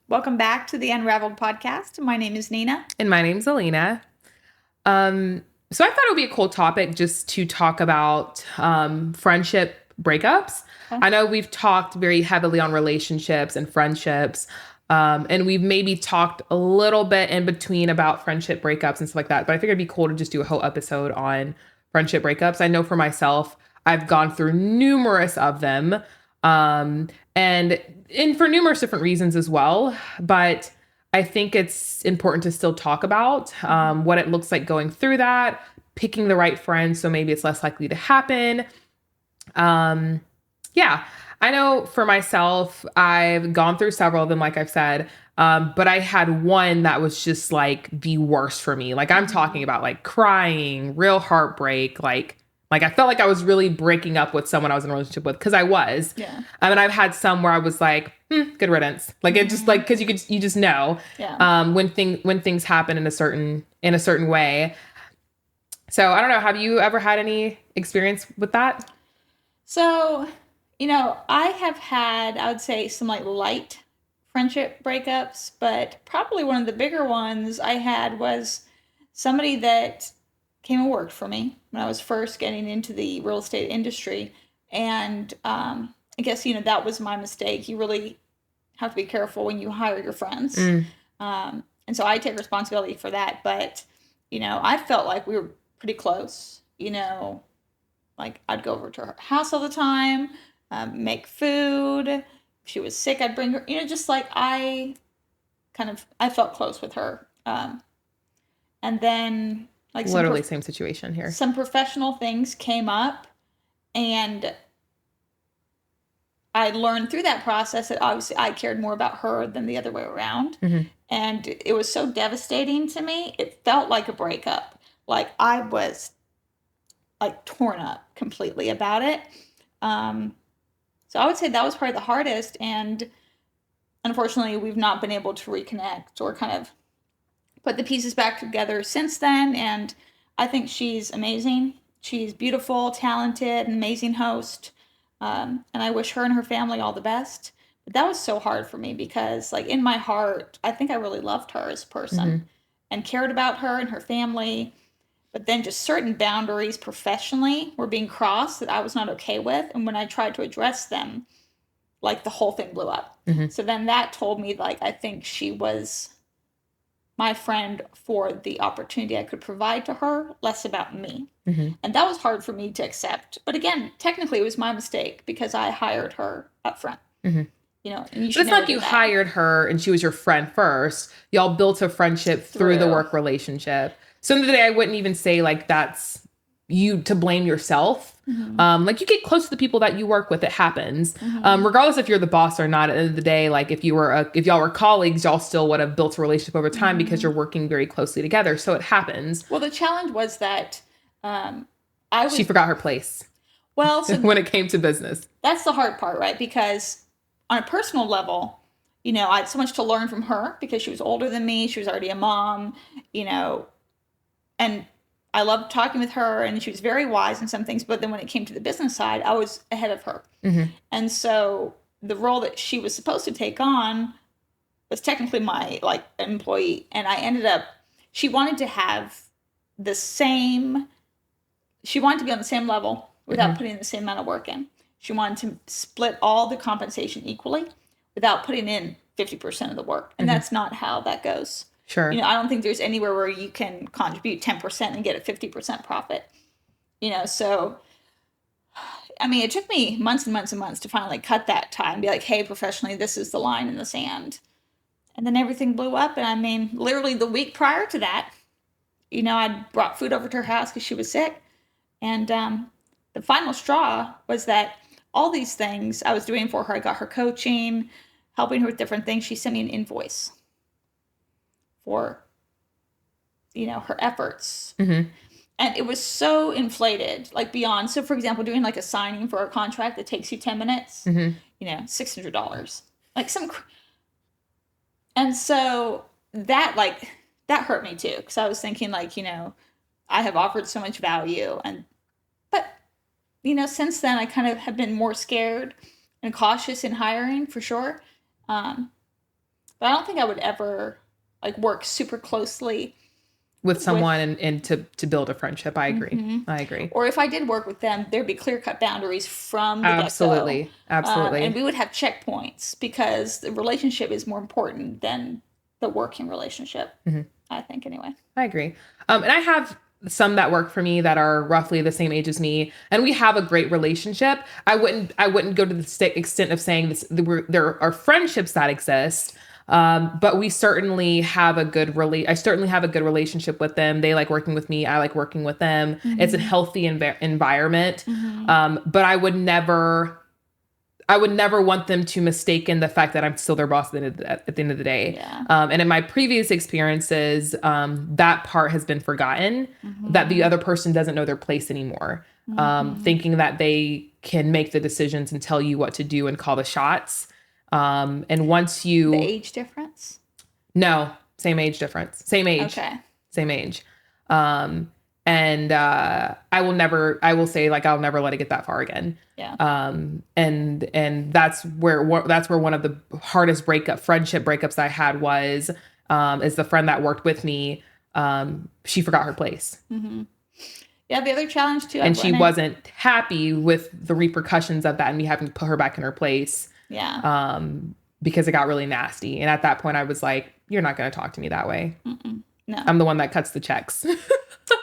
Welcome back to the Unraveled podcast. My name is Nina. And my name's Alina. So I thought it would be a cool topic just to talk about friendship breakups. Okay. I know we've talked very heavily on relationships and friendships. And we've maybe talked a little bit in between about friendship breakups and stuff like that. But I figured it'd be cool to just do a whole episode on friendship breakups. I know for myself, I've gone through numerous of them. And for numerous different reasons as well. But I think it's important to still talk about what it looks like going through that, picking the right friends so maybe it's less likely to happen. Yeah, I know for myself, I've gone through several of them, like I've said, but I had one that was just like the worst for me. Like I'm talking about like crying, real heartbreak, like I felt like I was really breaking up with someone I was in a relationship with because I was. Yeah. And I've had some where I was like, good riddance. Like it just like because you just know when things happen in a certain way. So I don't know. Have you ever had any experience with that? So, I have had, I would say, some like light friendship breakups, but probably one of the bigger ones I had was somebody that came and worked for me when I was first getting into the real estate industry. And I guess, that was my mistake. You really have to be careful when you hire your friends. And so I take responsibility for that. But, I felt like we were pretty close, like I'd go over to her house all the time, make food. If she was sick, I'd bring her, just like I felt close with her. And then like literally same situation here. Some professional things came up and I learned through that process that obviously I cared more about her than the other way around. And it was so devastating to me. It felt like a breakup. Like I was like torn up completely about it. So I would say that was probably the hardest. And unfortunately, we've not been able to reconnect or kind of put the pieces back together since then. And I think she's amazing. She's beautiful, talented, an amazing host. And I wish her and her family all the best. But that was so hard for me because like in my heart, I think I really loved her as a person and cared about her and her family. But then just certain boundaries professionally were being crossed that I was not okay with. And when I tried to address them, like the whole thing blew up. So then that told me like, I think she was my friend for the opportunity I could provide to her, less about me. And that was hard for me to accept. But again, technically it was my mistake because I hired her up front. And you should it's not like you hired her and she was your friend first. Y'all built a friendship through the work relationship. So in the day, I wouldn't even say like that's you to blame yourself. Like you get close to the people that you work with, it happens. Regardless if you're the boss or not, at the end of the day, like if y'all were colleagues, y'all still would have built a relationship over time because you're working very closely together. So it happens. Well, the challenge was that she forgot her place. Well, so when it came to business. That's the hard part, right? Because on a personal level, I had so much to learn from her because she was older than me. She was already a mom, and I loved talking with her and she was very wise in some things. But then when it came to the business side, I was ahead of her. And so the role that she was supposed to take on was technically my like employee. And I ended up, she wanted to have she wanted to be on the same level without putting the same amount of work in. She wanted to split all the compensation equally without putting in 50% of the work. And that's not how that goes. Sure. I don't think there's anywhere where you can contribute 10% and get a 50% profit. So, I mean, it took me months and months and months to finally cut that tie and be like, hey, professionally, this is the line in the sand. And then everything blew up. And I mean, literally the week prior to that, I brought food over to her house because she was sick. And the final straw was that all these things I was doing for her, I got her coaching, helping her with different things. She sent me an invoice for, her efforts. And it was so inflated, like beyond. So for example, doing like a signing for a contract that takes you 10 minutes, $600, like and so that hurt me too. Cause I was thinking like, I have offered so much value but since then I kind of have been more scared and cautious in hiring for sure. But I don't think I would ever like work super closely with someone and to build a friendship. I agree. Mm-hmm. I agree. Or if I did work with them, there'd be clear-cut boundaries from the Absolutely. get-go. Absolutely. And we would have checkpoints because the relationship is more important than the working relationship. Mm-hmm. I think anyway. I agree. And I have some that work for me that are roughly the same age as me, and we have a great relationship. I wouldn't go to the extent of saying this. There are friendships that exist, but we certainly have a good I certainly have a good relationship with them. They like working with me. I like working with them. Mm-hmm. It's a healthy environment. Mm-hmm. But I would never want them to mistaken the fact that I'm still their boss at the end of the day. Yeah. And in my previous experiences, that part has been forgotten, mm-hmm. that the other person doesn't know their place anymore. Mm-hmm. Thinking that they can make the decisions and tell you what to do and call the shots. And once you... The age difference? No, same age difference. Same age. Okay. Same age. And I will say like, I'll never let it get that far again. Yeah. And that's where one of the hardest friendship breakups I had was, is the friend that worked with me. She forgot her place. Mm-hmm. Yeah. The other challenge too. And she wasn't happy with the repercussions of that and me having to put her back in her place. Yeah. Because it got really nasty. And at that point I was like, you're not going to talk to me that way. Mm-mm. No. I'm the one that cuts the checks.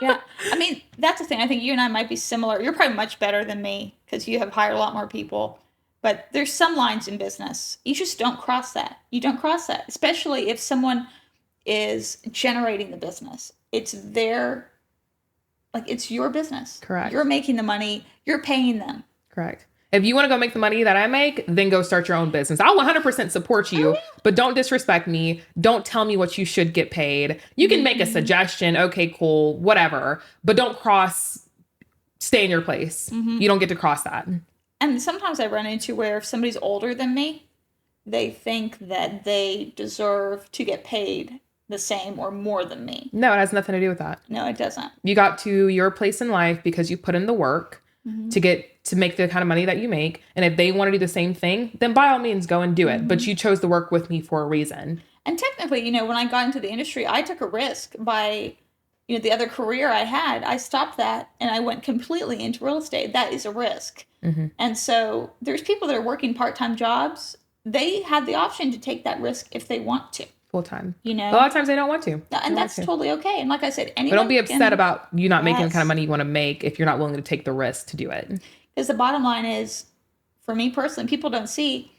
Yeah. I mean, that's the thing. I think you and I might be similar. You're probably much better than me because you have hired a lot more people. But there's some lines in business. You just don't cross that. You don't cross that, especially if someone is generating the business. It's it's your business. Correct. You're making the money. You're paying them. Correct. If you want to go make the money that I make, then go start your own business. I'll 100% support you, but don't disrespect me. Don't tell me what you should get paid. You can make a suggestion. Okay, cool, whatever. But don't stay in your place. Mm-hmm. You don't get to cross that. And sometimes I run into where if somebody's older than me, they think that they deserve to get paid the same or more than me. No, it has nothing to do with that. No, it doesn't. You got to your place in life because you put in the work. Mm-hmm. to make the kind of money that you make. And if they want to do the same thing, then by all means go and do it. Mm-hmm. But you chose to work with me for a reason. And technically, when I got into the industry, I took a risk by, the other career I had. I stopped that and I went completely into real estate. That is a risk. Mm-hmm. And so there's people that are working part-time jobs. They have the option to take that risk if they want to. Full time. A lot of times they don't want to. And that's totally okay. And like I said, but don't be upset about you not making the kind of money you want to make if you're not willing to take the risk to do it. Because the bottom line is, for me personally, people don't see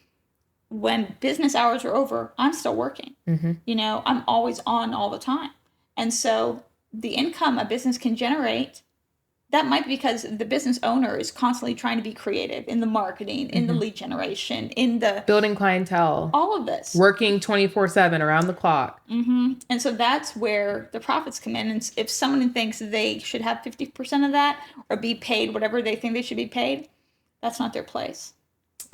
when business hours are over, I'm still working. Mm-hmm. I'm always on all the time. And so the income a business can generate, that might be because the business owner is constantly trying to be creative in the marketing, in the lead generation, in the building clientele, all of this, working 24/7 around the clock. Mm-hmm. And so that's where the profits come in. And if someone thinks they should have 50% of that or be paid whatever they think they should be paid, that's not their place.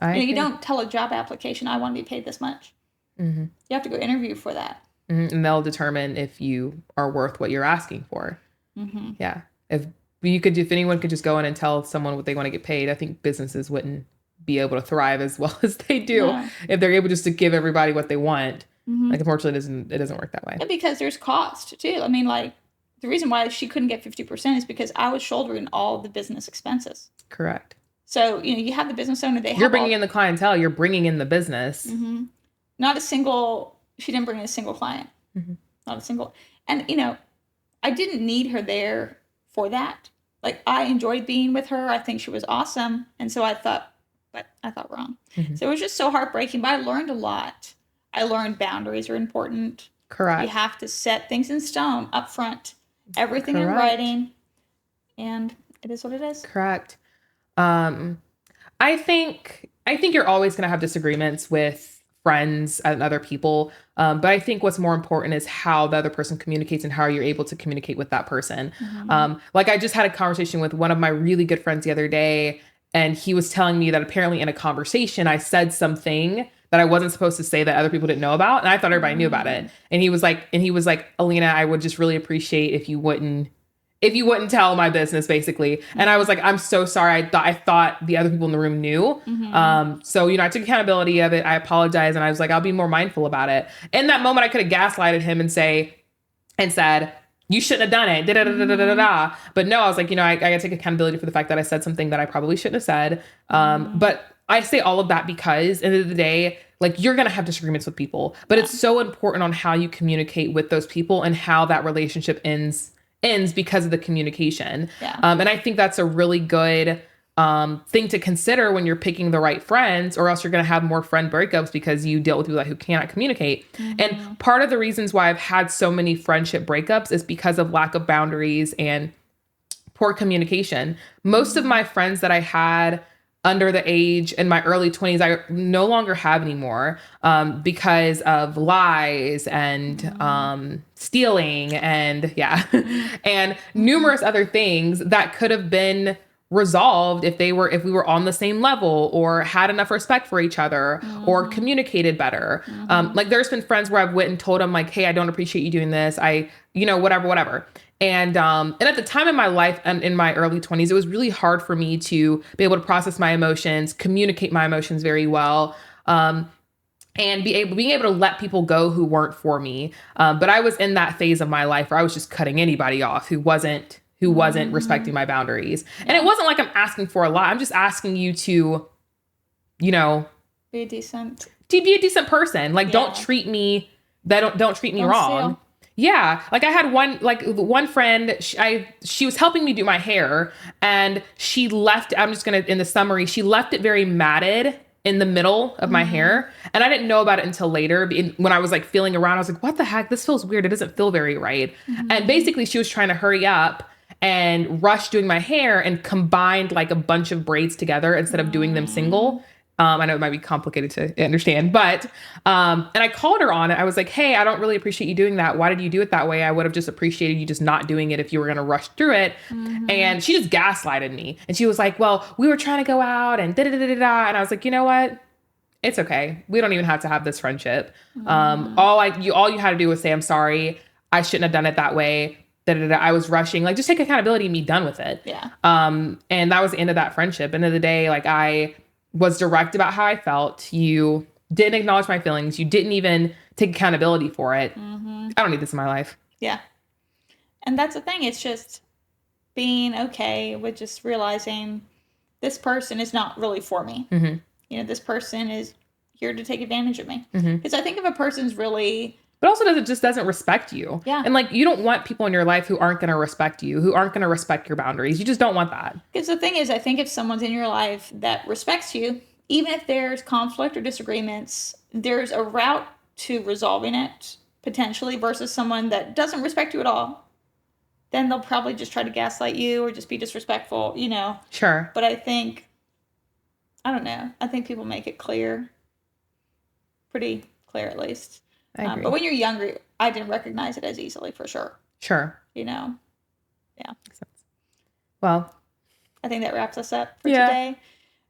You don't tell a job application, I want to be paid this much. Mm-hmm. You have to go interview for that. Mm-hmm. And they'll determine if you are worth what you're asking for. Mm-hmm. Yeah. If anyone could just go in and tell someone what they want to get paid, I think businesses wouldn't be able to thrive as well as they do if they're able just to give everybody what they want. Mm-hmm. Like, unfortunately, it doesn't work that way. Yeah, because there's cost too. I mean, like, the reason why she couldn't get 50% is because I was shouldering all the business expenses. Correct. So, you have the business owner. You're bringing in the clientele. You're bringing in the business. Mm-hmm. She didn't bring in a single client. Mm-hmm. Not a single. And, I didn't need her there for that. Like, I enjoyed being with her. I think she was awesome. And so I thought wrong. Mm-hmm. So it was just so heartbreaking, but I learned a lot. I learned boundaries are important. Correct. You have to set things in stone up front, everything in writing, and it is what it is. Correct. I think you're always going to have disagreements with friends and other people. But I think what's more important is how the other person communicates and how you're able to communicate with that person. Mm-hmm. Like, I just had a conversation with one of my really good friends the other day, and he was telling me that apparently in a conversation, I said something that I wasn't supposed to say that other people didn't know about. And I thought everybody knew about it. And he was like, Alina, I would just really appreciate if you wouldn't if you wouldn't tell my business, basically. And I was like, I'm so sorry. I thought the other people in the room knew. So, I took accountability of it. I apologized. And I was like, I'll be more mindful about it. In that moment, I could have gaslighted him and said, you shouldn't have done it. Da, da, da, da, da, da, da. But no, I was like, I got to take accountability for the fact that I said something that I probably shouldn't have said. But I say all of that because at the end of the day, like, you're going to have disagreements with people, but it's so important on how you communicate with those people and how that relationship ends because of the communication. Yeah. And I think that's a really good thing to consider when you're picking the right friends, or else you're going to have more friend breakups because you deal with people who cannot communicate. And part of the reasons why I've had so many friendship breakups is because of lack of boundaries and poor communication. Most of my friends that I had under the age in my early 20s, I no longer have anymore because of lies and stealing and and numerous other things that could have been resolved if we were on the same level or had enough respect for each other or communicated better. Like, there's been friends where I've went and told them, like, hey, I don't appreciate you doing this. Whatever. And at the time in my life and in my early 20s, it was really hard for me to be able to process my emotions, communicate my emotions very well, and being able to let people go who weren't for me. But I was in that phase of my life where I was just cutting anybody off who wasn't respecting my boundaries. And it wasn't like I'm asking for a lot. I'm just asking you to, be a decent person. Like, don't treat me wrong. Steal. Yeah. Like, I had one friend, she was helping me do my hair, and she left, in the summary, she left it very matted in the middle of my hair. And I didn't know about it until later. When I was like feeling around, I was like, what the heck? This feels weird. It doesn't feel very right. And basically she was trying to hurry up and rush doing my hair and combined like a bunch of braids together instead of doing them single. I know it might be complicated to understand, but, and I called her on it. I was like, hey, I don't really appreciate you doing that. Why did you do it that way? I would have just appreciated you just not doing it if you were going to rush through it. And she just gaslighted me. And she was like, well, we were trying to go out and da da da da da. And I was like, you know what? It's okay. We don't even have to have this friendship. All you had to do was say, I'm sorry. I shouldn't have done it that way. Da, da, da. I was rushing. Like, just take accountability and be done with it. Yeah. And that was the end of that friendship. End of the day, like, I was direct about how I felt. You didn't acknowledge my feelings. You didn't even take accountability for it. I don't need this in my life. Yeah. And that's the thing. It's just being okay with just realizing this person is not really for me. This person is here to take advantage of me. Because I think if a person's really... But also doesn't respect you. Yeah. And like, you don't want people in your life who aren't going to respect you, who aren't going to respect your boundaries. You just don't want that. Because the thing is, I think if someone's in your life that respects you, even if there's conflict or disagreements, there's a route to resolving it potentially versus someone that doesn't respect you at all. Then they'll probably just try to gaslight you or just be disrespectful, Sure. But I think people make it clear. Pretty clear, at least. I agree. But when you're younger, I didn't recognize it as easily, for sure. Sure. Yeah. Makes sense. Well, I think that wraps us up for today.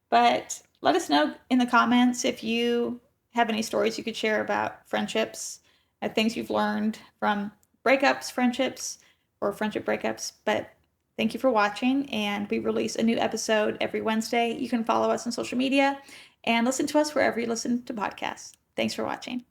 But let us know in the comments if you have any stories you could share about friendships, things you've learned from breakups, friendships, or friendship breakups. But thank you for watching, and we release a new episode every Wednesday. You can follow us on social media and listen to us wherever you listen to podcasts. Thanks for watching.